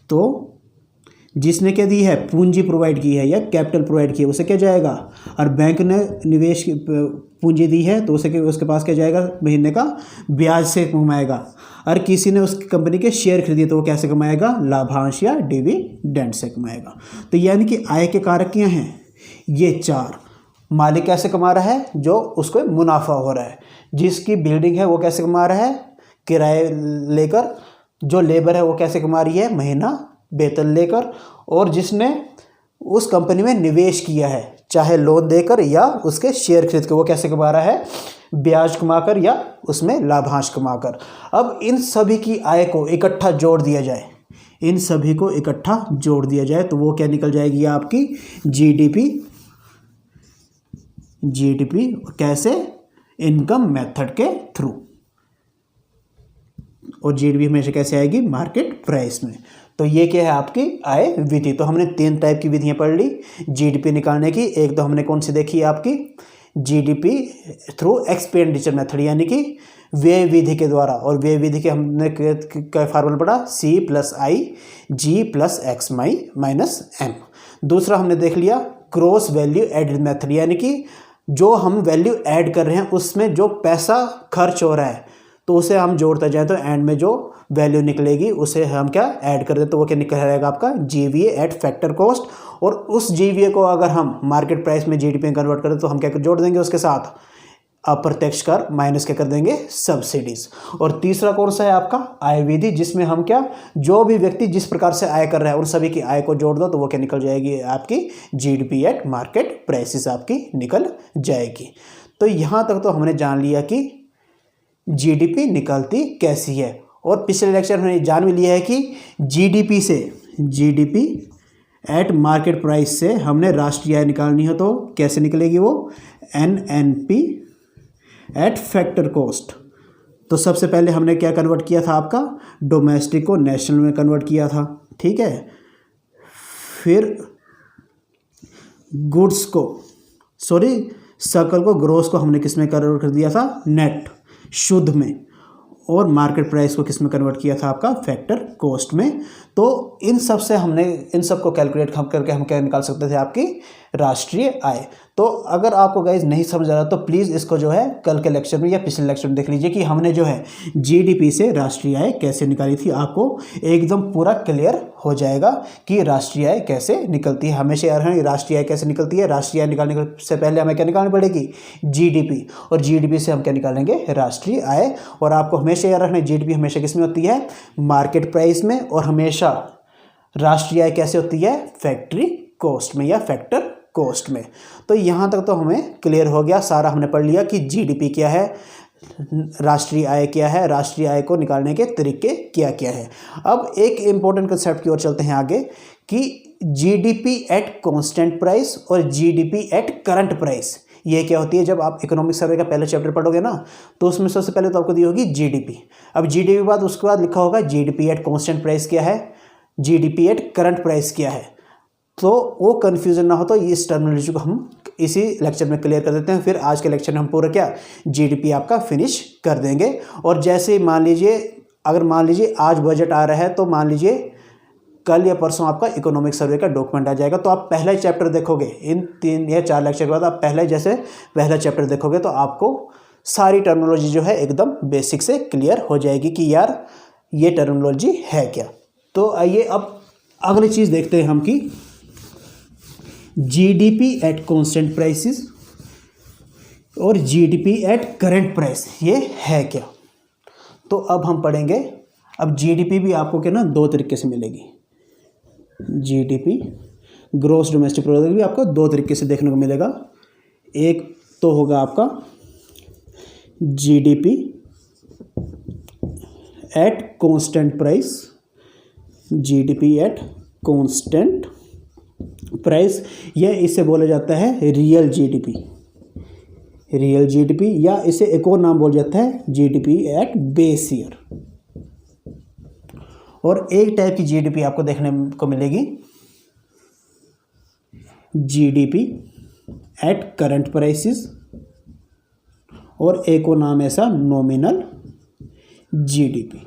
तो जिसने क्या दी है, पूंजी प्रोवाइड की है या कैपिटल प्रोवाइड की है, उसे क्या जाएगा। और बैंक ने निवेश की पूंजी दी है तो उसे उसके पास क्या जाएगा, महीने का ब्याज से कमाएगा। और किसी ने उस कंपनी के शेयर खरीदे तो वो कैसे कमाएगा, लाभांश या डिविडेंड से कमाएगा। तो यानी कि आय के कारक क्या हैं, ये चार। मालिक कैसे कमा रहा है, जो उसको मुनाफा हो रहा है। जिसकी बिल्डिंग है वो कैसे कमा रहा है, किराए लेकर। जो लेबर है वो कैसे कमा रही है, महीना वेतन लेकर। और जिसने उस कंपनी में निवेश किया है, चाहे लोन देकर या उसके शेयर खरीद के, वो कैसे कमा रहा है, ब्याज कमाकर या उसमें लाभांश कमाकर। अब इन सभी की आय को इकट्ठा जोड़ दिया जाए, इन सभी को इकट्ठा जोड़ दिया जाए तो वो क्या निकल जाएगी आपकी जीडीपी। जीडीपी कैसे, इनकम मेथड के थ्रू। और जीडीपी हमेशा कैसे आएगी, मार्केट प्राइस में। तो ये क्या है आपकी आय विधि। तो हमने तीन टाइप की विधियां पढ़ ली जीडीपी निकालने की। एक तो हमने कौन सी देखी आपकी, जीडीपी थ्रू एक्सपेंडिचर मेथड यानी कि व्यय विधि के द्वारा। और व्यय विधि के हमने क्या फार्मूला पढ़ा, C+I G+X- दूसरा हमने देख लिया क्रॉस वैल्यू एडेड मेथड यानी कि जो हम वैल्यू ऐड कर रहे हैं उसमें जो पैसा खर्च हो रहा है तो उसे हम जोड़ते जाएं तो एंड में जो वैल्यू निकलेगी उसे हम क्या ऐड कर दें तो वो क्या निकल जाएगा आपका जीवीए एट फैक्टर कॉस्ट। और उस जीवीए को अगर हम मार्केट प्राइस में जीडीपी में कन्वर्ट करें तो हम क्या जोड़ देंगे उसके साथ, अप्रत्यक्ष कर माइनस क्या कर देंगे, सब्सिडीज। और तीसरा कौन सा है आपका आय विधि, जिसमें हम क्या, जो भी व्यक्ति जिस प्रकार से आय कर रहा है उन सभी की आय को जोड़ दो तो वो क्या निकल जाएगी आपकी जीडीपी एट मार्केट प्राइसेस आपकी निकल जाएगी। तो यहाँ तक तो हमने जान लिया कि जीडीपी निकलती कैसी है। और पिछले लेक्चर हमने जान भी लिया है कि जीडीपी से, जीडीपी एट मार्केट प्राइस से हमने राष्ट्रीय आय निकालनी हो तो कैसे निकलेगी वो, एनएनपी एट फैक्टर कॉस्ट। तो सबसे पहले हमने क्या कन्वर्ट किया था आपका, डोमेस्टिक को नेशनल में कन्वर्ट किया था, ठीक है। फिर गुड्स को, सर्कल को, ग्रोस को हमने किस में कन्वर्ट कर दिया था, नेट, शुद्ध में। और मार्केट प्राइस को किस में कन्वर्ट किया था आपका, फैक्टर कॉस्ट में। तो इन सब से हमने, इन सब को कैलकुलेट करके हम क्या निकाल सकते थे, आपकी राष्ट्रीय आय। तो अगर आपको गाइज नहीं समझ आ रहा तो प्लीज़ इसको जो है कल के लेक्चर में या पिछले लेक्चर में देख लीजिए कि हमने जो है जीडीपी से राष्ट्रीय आय कैसे निकाली थी। आपको एकदम पूरा क्लियर हो जाएगा कि राष्ट्रीय आय कैसे निकलती है। हमेशा यार है राष्ट्रीय आय कैसे निकलती है, राष्ट्रीय आय निकालने से पहले हमें क्या निकालनी पड़ेगी, जीडीपी। और जीडीपी से हम क्या निकालेंगे, राष्ट्रीय आय। और आपको हमेशा याद रखना जीडीपी हमेशा किस में होती है, मार्केट प्राइस में। और हमेशा राष्ट्रीय आय कैसे होती है, फैक्ट्री कॉस्ट में या फैक्टर कॉस्ट में। तो यहाँ तक तो हमें क्लियर हो गया, सारा हमने पढ़ लिया कि जीडीपी क्या है, राष्ट्रीय आय क्या है, राष्ट्रीय आय को निकालने के तरीके क्या क्या है। अब एक इम्पोर्टेंट कंसेप्ट की ओर चलते हैं आगे कि जीडीपी एट कांस्टेंट प्राइस और जीडीपी एट करंट प्राइस ये क्या होती है। जब आप इकोनॉमिक सर्वे का पहले चैप्टर पढ़ोगे ना तो उसमें सबसे पहले तो आपको दी होगी जीडीपी। अब जीडीपी बाद उसके बाद लिखा होगा जीडीपी एट कांस्टेंट प्राइस क्या है, जीडीपी एट करंट प्राइस क्या है। तो वो कन्फ्यूजन ना हो तो इस टर्मिनोलॉजी को हम इसी लेक्चर में क्लियर कर देते हैं। फिर आज के लेक्चर में हम पूरा क्या जीडीपी आपका फिनिश कर देंगे। और जैसे मान लीजिए अगर मान लीजिए आज बजट आ रहा है तो मान लीजिए कल या परसों आपका इकोनॉमिक सर्वे का डॉक्यूमेंट आ जाएगा, तो आप पहला चैप्टर देखोगे, इन 3 या 4 लेक्चर के बाद आप पहला चैप्टर देखोगे तो आपको सारी टर्मिनोलॉजी जो है एकदम बेसिक से क्लियर हो जाएगी कि यार ये टर्मिनोलॉजी है क्या। तो आइए अब अगली चीज़ देखते हैं हम कि जीडीपी एट कांस्टेंट प्राइसेस और जीडीपी एट करंट प्राइस ये है क्या। तो अब हम पढ़ेंगे। अब जीडीपी भी आपको क्या ना 2 तरीके से मिलेगी। जीडीपी ग्रॉस डोमेस्टिक प्रोडक्ट भी आपको 2 तरीके से देखने को मिलेगा। एक तो होगा आपका GDP at constant price, GDP at constant price, या इसे बोला जाता है रियल जीडीपी, रियल जीडीपी, या इसे एक और नाम बोला जाता है जीडीपी एट बेस ईयर। और एक टाइप की जीडीपी आपको देखने को मिलेगी जीडीपी एट करंट प्राइसेस, और एक और नाम ऐसा नॉमिनल जीडीपी।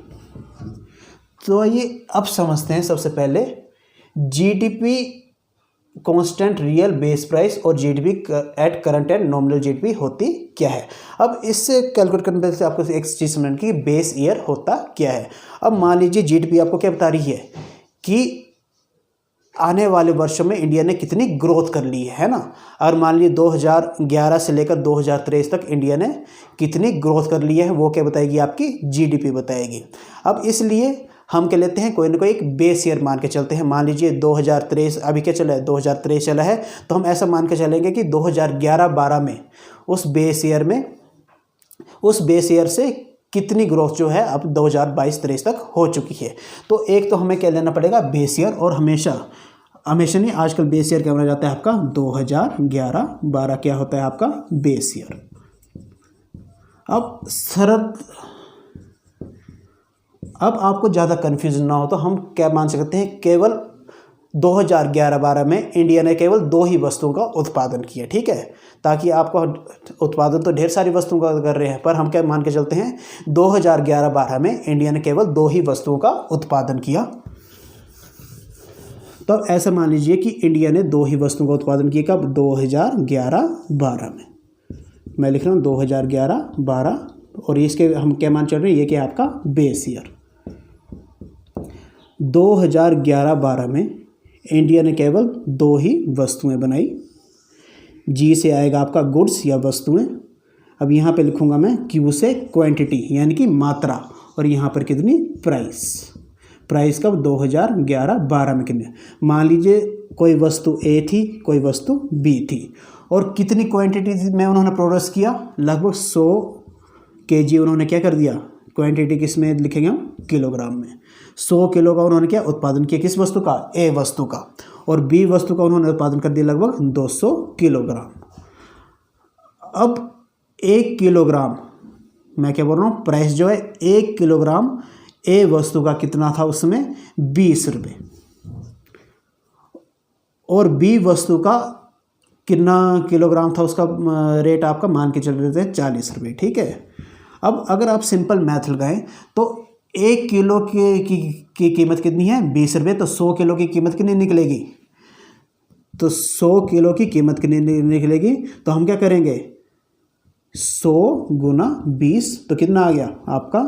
तो ये अब समझते हैं सबसे पहले GDP constant real base price और GDP at current and nominal GDP होती क्या है। अब इससे कैलकुलेट करने से आपको एक चीज़ समझना कि बेस ईयर होता क्या है। अब मान लीजिए जीडीपी आपको क्या बता रही है कि आने वाले वर्षों में इंडिया ने कितनी ग्रोथ कर ली है ना। और मान लीजिए 2011 से लेकर 2023 तक इंडिया ने कितनी ग्रोथ कर ली है वो क्या बताएगी, आपकी जीडीपी बताएगी। अब इसलिए हम क्या लेते हैं, कोई ना कोई एक बेस ईयर मान के चलते हैं। मान लीजिए 2023 अभी क्या चला है, 2023 चला है, तो हम ऐसा मान के चलेंगे कि 2011-12 में उस बेस ईयर से कितनी ग्रोथ जो है अब 2022-23 तक हो चुकी है। तो एक तो हमें क्या लेना पड़ेगा बेस ईयर, और हमेशा नहीं आजकल बेस ईयर क्या माना जाता है आपका 2011-12 क्या होता है आपका बेस ईयर। अब आपको ज़्यादा कन्फ्यूजन ना हो तो हम क्या मान सकते हैं, केवल 2011-12 में इंडिया ने केवल 2 ही वस्तुओं का उत्पादन किया, ठीक है। ताकि आपको उत्पादन तो ढेर सारी वस्तुओं का कर रहे हैं, पर हम क्या मान के चलते हैं 2011-12 में इंडिया ने केवल 2 ही वस्तुओं का उत्पादन किया। तो ऐसा मान लीजिए कि इंडिया ने 2 ही वस्तुओं का उत्पादन किया कब, 2011-12 में। मैं लिख रहा हूँ 2011-12, और इसके हम क्या मान चल रहे हैं, ये क्या आपका बेस ईयर। 2011-12 में इंडिया ने केवल 2 ही वस्तुएं बनाई। जी से आएगा आपका गुड्स या वस्तुएं। अब यहाँ पे लिखूंगा मैं क्यू से क्वांटिटी यानी कि मात्रा, और यहाँ पर कितनी प्राइस कब 2011-12 में कितने। मान लीजिए कोई वस्तु ए थी, कोई वस्तु बी थी, और कितनी क्वांटिटी में उन्होंने प्रोड्यूस किया, लगभग 100 kg उन्होंने क्या कर दिया, क्वांटिटी किस में लिखेंगे हम, किलोग्राम में। 100 किलो का उन्होंने क्या उत्पादन किया, किस वस्तु का, ए वस्तु का, और बी वस्तु का उन्होंने उत्पादन कर दिया लगभग 200 किलोग्राम। अब 1 किलोग्राम, मैं क्या बोल रहा हूँ, प्राइस जो है 1 किलोग्राम ए वस्तु का कितना था उसमें 20 रुपये, और बी वस्तु का कितना किलोग्राम था उसका रेट आपका मान के चल रहे थे 40 रुपये, ठीक है। अब अगर आप सिंपल मैथ लगाएं तो 1 किलो की कीमत कितनी है 20 रुपये, तो 100 किलो की कीमत कितनी निकलेगी, तो 100 किलो की कीमत कितनी निकलेगी, तो हम क्या करेंगे 100 गुना 20, तो कितना आ गया आपका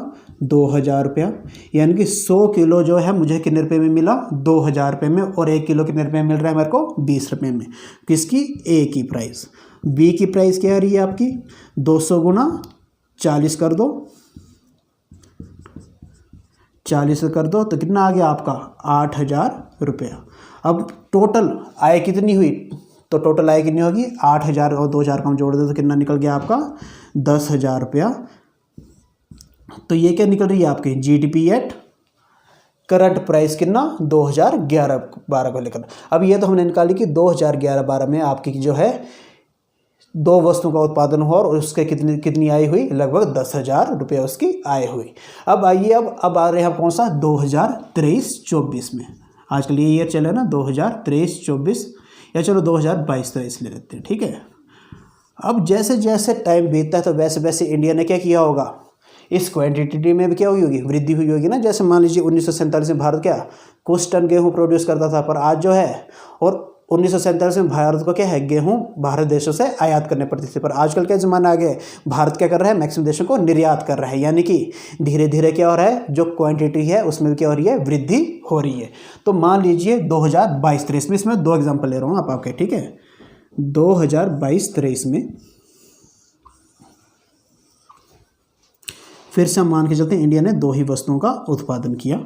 2000 रुपया। यानी कि 100 किलो जो है मुझे कितने रुपये में मिला, 2000 रुपये में, और 1 किलो कितने रुपये में मिल रहा है मेरे को 20 रुपये में। किसकी, ए की प्राइस। बी की प्राइस क्या आ रही है आपकी, 200 गुना 40 कर दो, 40 कर दो, तो कितना आ गया आपका 8000 रुपया। अब टोटल आय कितनी हुई, तो टोटल आय कितनी होगी 8,000 और 2,000 का हम जोड़ दें तो कितना निकल गया आपका 10,000 रुपया। तो ये क्या निकल रही है आपकी जीडीपी एट करंट प्राइस कितना 2011-12 को लेकर। अब ये तो हमने निकाली कि 2011-12 में आपकी जो है 2 वस्तुओं का उत्पादन हुआ और उसके कितनी आय हुई, लगभग 10,000 रुपये उसकी आय हुई। अब आइए अब आ रहे हैं हम कौन सा 2023-24 में। आजकल ये ईयर चले ना 2023-24 या चलो 2022-23 ले लेते हैं, ठीक है। अब जैसे जैसे टाइम बीतता है तो वैसे वैसे इंडिया ने क्या किया होगा, इस क्वांटिटी में भी क्या हुई होगी, वृद्धि हुई होगी ना। जैसे मान लीजिए 1947 में भारत क्या कुछ टन गेहूं प्रोड्यूस करता था, पर आज जो है, और 1947 में भारत को क्या है गेहूं भारत देशों से आयात करने पड़ती थी, पर आजकल क्या ज़माना आ गया, भारत क्या कर रहा है मैक्सिमम देशों को निर्यात कर रहा है, यानी कि धीरे धीरे क्या हो रहा है, जो क्वांटिटी है उसमें भी क्या हो रही है, वृद्धि हो रही है। तो मान लीजिए 2022-23 में, इसमें 2 एग्जाम्पल ले रहा हूँ आपके, ठीक है। 2022-23 में फिर से हम मान के चलते हैं इंडिया ने 2 ही वस्तुओं का उत्पादन किया।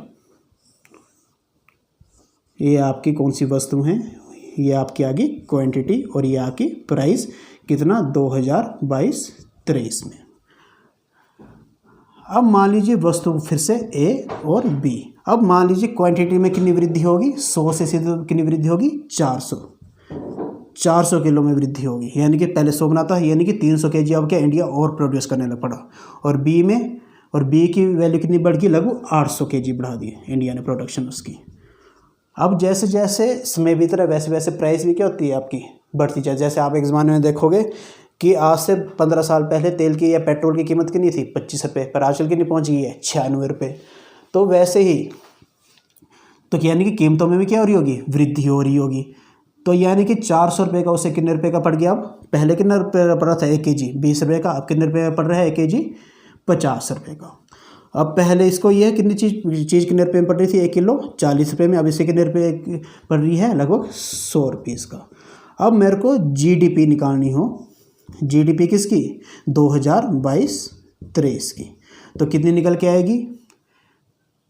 ये आपकी कौन सी वस्तु हैं, ये आपकी आ गई क्वांटिटी और ये आपकी प्राइस कितना 2022-23 में। अब मान लीजिए वस्तु फिर से ए और बी। अब मान लीजिए क्वांटिटी में कितनी वृद्धि होगी, 100 से सीधे कितनी वृद्धि होगी 400 किलो में वृद्धि होगी, यानी कि पहले 100 बनाता है, यानी कि 300 kg अब क्या इंडिया और प्रोड्यूस करने लग पड़ा। और बी की वैल्यू कितनी बढ़ गई, लगभग 800 kg बढ़ा दी इंडिया ने प्रोडक्शन उसकी। अब जैसे जैसे समय बीत रहा है वैसे वैसे प्राइस भी क्या होती है आपकी बढ़ती जाए। जैसे आप एक ज़माने में देखोगे कि आज से 15 साल पहले तेल की या पेट्रोल की कीमत कितनी थी 25 रुपये, पर आजकल कितनी पहुँच गई है 96 रुपये। तो वैसे ही तो यानी कि कीमतों में भी क्या हो रही होगी, वृद्धि हो रही होगी। तो यानी कि 400 रुपये का उससे कितने रुपये का पड़ गया, अब पहले कितने रुपये पड़ रहा था 1 kg 20 रुपये का, अब कितने रुपये पड़ रहा है 1 kg 50 रुपये का। अब पहले इसको ये कितनी चीज़ कितने रुपये में पड़ रही थी 1 किलो 40 रुपये में, अब इससे कितने रुपये पड़ रही है, लगभग 100 रुपीज़ का। अब मेरे को जीडीपी निकालनी हो, जीडीपी किसकी 2022-23 की, तो कितनी निकल के आएगी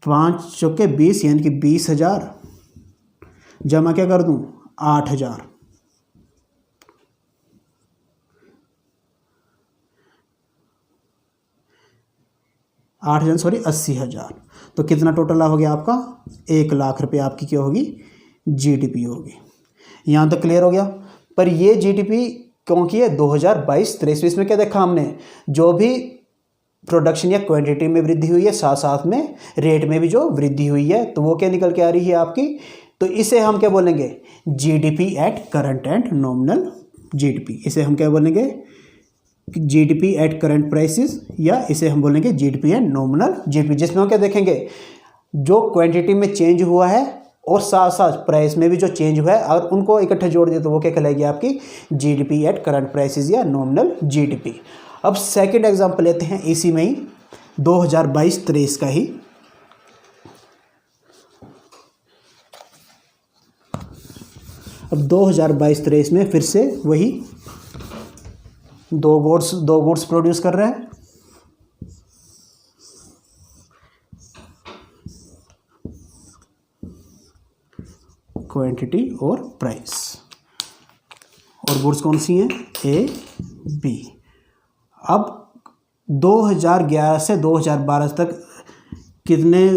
5 चौके 20, यानी कि 20,000 जमा क्या कर दूँ 8,000, 80,000। तो कितना टोटल हो गया आपका 1 लाख रुपये आपकी क्या होगी जीडीपी होगी। यहाँ तक क्लियर हो गया। पर ये जीडीपी क्योंकि है 2022-23 में क्या देखा हमने, जो भी प्रोडक्शन या क्वांटिटी में वृद्धि हुई है साथ साथ में रेट में भी जो वृद्धि हुई है, तो वो क्या निकल के आ रही है आपकी, तो इसे हम क्या बोलेंगे GDP at current and nominal GDP. इसे हम क्या बोलेंगे जीडीपी एट करंट प्राइसेस, या इसे हम बोलेंगे जीडीपी एट नॉमिनल जीडीपी, जिसमें हम क्या देखेंगे जो क्वांटिटी में चेंज हुआ है और साथ साथ प्राइस में भी जो चेंज हुआ है, और उनको इकट्ठे जोड़ दिए तो वो क्या कहलाएगी आपकी जीडीपी एट करंट प्राइसेस या नॉमिनल जीडीपी। अब सेकंड एग्जांपल लेते हैं इसी में ही 2022-23 का ही। अब 2022-23 में फिर से वही दो गुड्स प्रोड्यूस कर रहे हैं, क्वांटिटी और प्राइस, और गुड्स कौन सी हैं ए बी। अब 2011 से 2012 तक कितने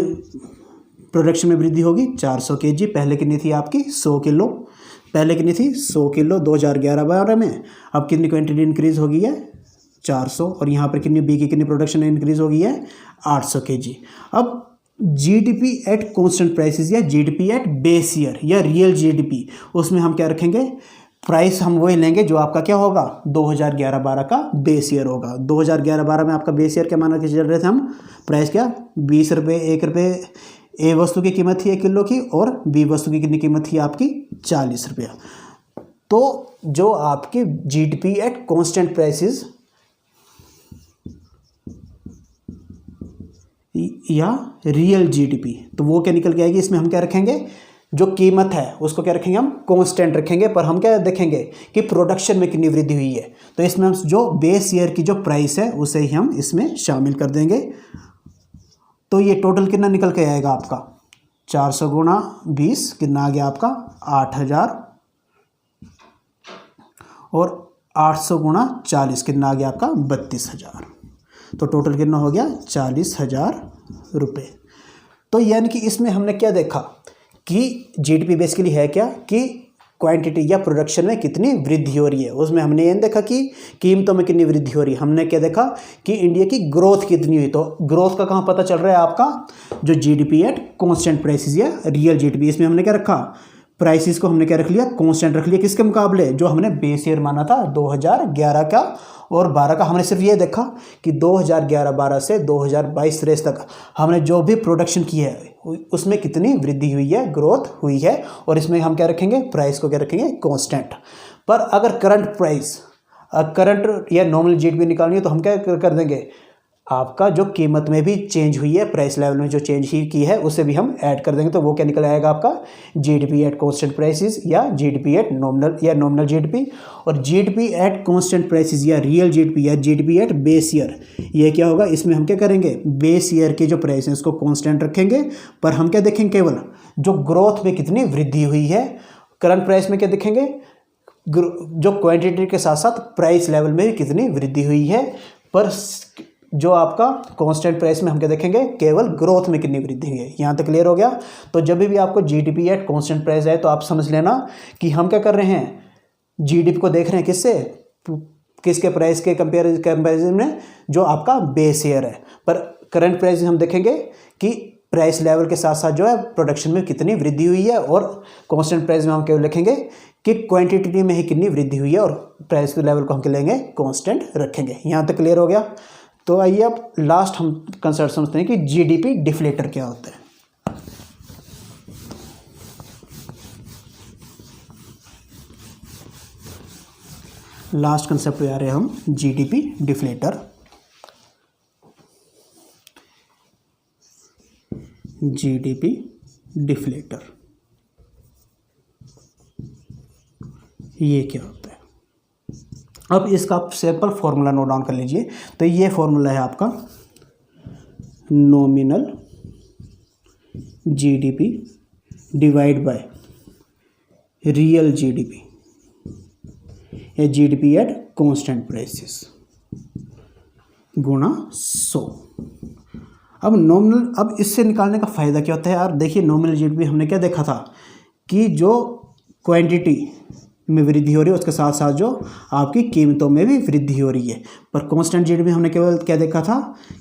प्रोडक्शन में वृद्धि होगी 400 kg, पहले कितनी थी आपकी 100 किलो, पहले कितनी थी 100 किलो 2011-12 में, अब कितनी क्वांटिटी इंक्रीज हो गई है 400, और यहाँ पर कितनी बी की कितनी प्रोडक्शन इंक्रीज हो गई है 800 kg। अब जीडीपी एट कांस्टेंट प्राइसेस या जीडीपी एट बेस ईयर या रियल जीडीपी, उसमें हम क्या रखेंगे प्राइस हम वही लेंगे जो आपका क्या होगा 2011-12 का बेस ईयर होगा। 2011-12 में आपका बेस ईयर क्या माना कि चल रहे थे हम, प्राइस क्या 20 रुपये 1 रुपये ए वस्तु की कीमत थी 1 किलो की, और बी वस्तु की कितनी कीमत थी आपकी 40 रुपया। तो जो आपकी जीडीपी एट कांस्टेंट प्राइसेस या रियल जीडीपी, तो वो क्या निकल के आएगी, इसमें हम क्या रखेंगे जो कीमत है उसको क्या रखेंगे हम कांस्टेंट रखेंगे, पर हम क्या देखेंगे कि प्रोडक्शन में कितनी वृद्धि हुई है, तो इसमें हम जो बेस ईयर की जो प्राइस है उसे ही हम इसमें शामिल कर देंगे। तो ये टोटल कितना निकल के आएगा आपका 400 गुणा 20 कितना आ गया आपका 8000, और 800 गुणा 40 कितना आ गया आपका 32,000। तो टोटल कितना हो गया 40,000 रुपये। तो यानी कि इसमें हमने क्या देखा कि जीडीपी बेसिकली है क्या कि क्वांटिटी या प्रोडक्शन में कितनी वृद्धि हो रही है। उसमें हमने ये देखा कि कीमतों में कितनी वृद्धि हो रही है। हमने क्या देखा कि इंडिया की ग्रोथ कितनी हुई। तो ग्रोथ का कहाँ पता चल रहा है आपका, जो जीडीपी एट कांस्टेंट प्राइसेस या रियल जीडीपी। इसमें हमने क्या रखा, प्राइसेस को हमने क्या रख लिया, कांस्टेंट रख लिया। किसके मुकाबले, जो हमने बेस ईयर माना था 2011 का और 12 का। हमने सिर्फ ये देखा कि 2011-12 से 2022-23 तक हमने जो भी प्रोडक्शन की है उसमें कितनी वृद्धि हुई है, ग्रोथ हुई है। और इसमें हम क्या रखेंगे, प्राइस को क्या रखेंगे, कांस्टेंट। पर अगर करंट प्राइस, करंट या नॉमिनल जीडीपी निकालनी है तो हम क्या कर देंगे, आपका जो कीमत में भी चेंज हुई है, प्राइस लेवल में जो चेंज ही की है उसे भी हम ऐड कर देंगे। तो वो क्या निकल आएगा आपका जीडीपी एट कांस्टेंट प्राइसेस या जीडीपी एट नॉमिनल या नॉमिनल जीडीपी। और जीडीपी एट कांस्टेंट प्राइसेस या रियल जीडीपी या जीडीपी एट बेस ईयर, ये क्या होगा, इसमें हम क्या करेंगे, बेस ईयर के जो प्राइस हैं उसको कांस्टेंट रखेंगे। पर हम क्या देखेंगे, केवल जो ग्रोथ में कितनी वृद्धि हुई है। करंट प्राइस में क्या देखेंगे, जो क्वांटिटी के साथ साथ प्राइस लेवल में भी कितनी वृद्धि हुई है। पर जो आपका कांस्टेंट प्राइस में हम क्या देखेंगे, केवल ग्रोथ में कितनी वृद्धि हुई है। यहाँ तक क्लियर हो गया। तो जब भी आपको जीडीपी एट कांस्टेंट प्राइस आए तो आप समझ लेना कि हम क्या कर रहे हैं, जीडीपी को देख रहे हैं किससे, किसके प्राइस के कंपेरिजन में, जो आपका बेस ईयर है। पर करंट प्राइस हम देखेंगे कि प्राइस लेवल के साथ साथ जो है प्रोडक्शन में कितनी वृद्धि हुई है। और कांस्टेंट प्राइस में हम केवल लिखेंगे कि क्वांटिटी में ही कितनी वृद्धि हुई है और प्राइस के लेवल को हम क्या लेंगे, कांस्टेंट रखेंगे। यहाँ तक क्लियर हो गया। तो आइए अब लास्ट हम कंसेप्ट समझते हैं कि जीडीपी डिफ्लेटर क्या होता है। लास्ट कंसेप्ट पे आ रहे हैं हम, जीडीपी डिफ्लेटर। जीडीपी डिफ्लेटर ये क्या होता है। अब इसका आप सिंपल फॉर्मूला नोट डाउन कर लीजिए। तो ये फॉर्मूला है आपका nominal GDP divide by real GDP या जीडीपी एट कांस्टेंट प्राइसेस गुणा 100। अब नॉमिनल, अब इससे निकालने का फ़ायदा क्या होता है यार, देखिए नॉमिनल जीडीपी हमने क्या देखा था कि जो क्वांटिटी में वृद्धि हो रही है उसके साथ साथ जो आपकी कीमतों में भी वृद्धि हो रही है। पर कांस्टेंट जीडीपी हमने केवल क्या देखा था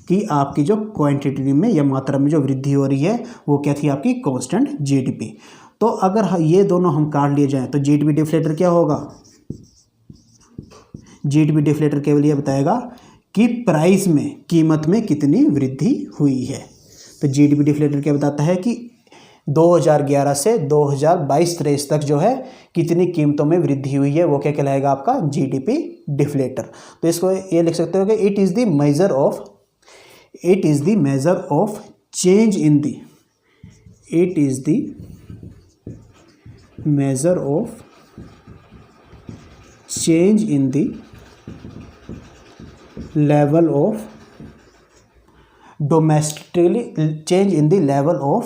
कि आपकी जो क्वांटिटी में या मात्रा में जो वृद्धि हो रही है वो क्या थी, आपकी कांस्टेंट जीडीपी। तो अगर ये दोनों हम काट लिए जाएं तो जीडीपी डिफ्लेटर क्या होगा, जीडीपी डिफ्लेटर केवल ये बताएगा कि प्राइस में, कीमत में कितनी वृद्धि हुई है। तो जीडीपी डिफ्लेटर क्या बताता है कि 2011 से 2022-23 तक जो है कितनी कीमतों में वृद्धि हुई है, वो क्या कहलाएगा आपका जीडीपी डिफ्लेटर। तो इसको ये लिख सकते हो कि it is the measure of change in the measure of change in the level of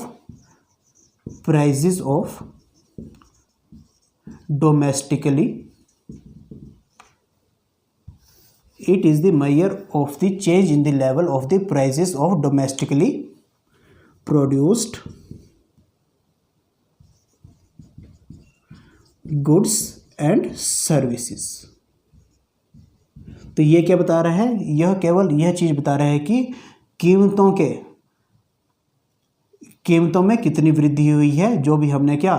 prices of domestically. It is the measure of the change in the level of the prices of domestically produced goods and services. तो ये क्या बता रहा है, यह केवल यह चीज़ बता रहा है कि कीमतों में कितनी वृद्धि हुई है, जो भी हमने क्या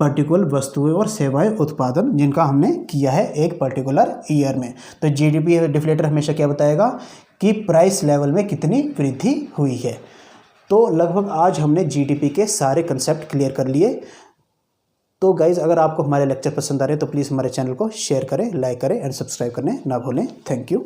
पर्टिकुलर वस्तुएं और सेवाएं उत्पादन जिनका हमने किया है एक पर्टिकुलर ईयर में। तो जीडीपी डिफ्लेटर हमेशा क्या बताएगा कि प्राइस लेवल में कितनी वृद्धि हुई है। तो लगभग आज हमने जीडीपी के सारे कंसेप्ट क्लियर कर लिए। तो गाइज़, अगर आपको हमारे लेक्चर पसंद आ रहे हैं तो प्लीज़ हमारे चैनल को शेयर करें, लाइक करें एंड सब्सक्राइब करने ना भूलें। Thank you.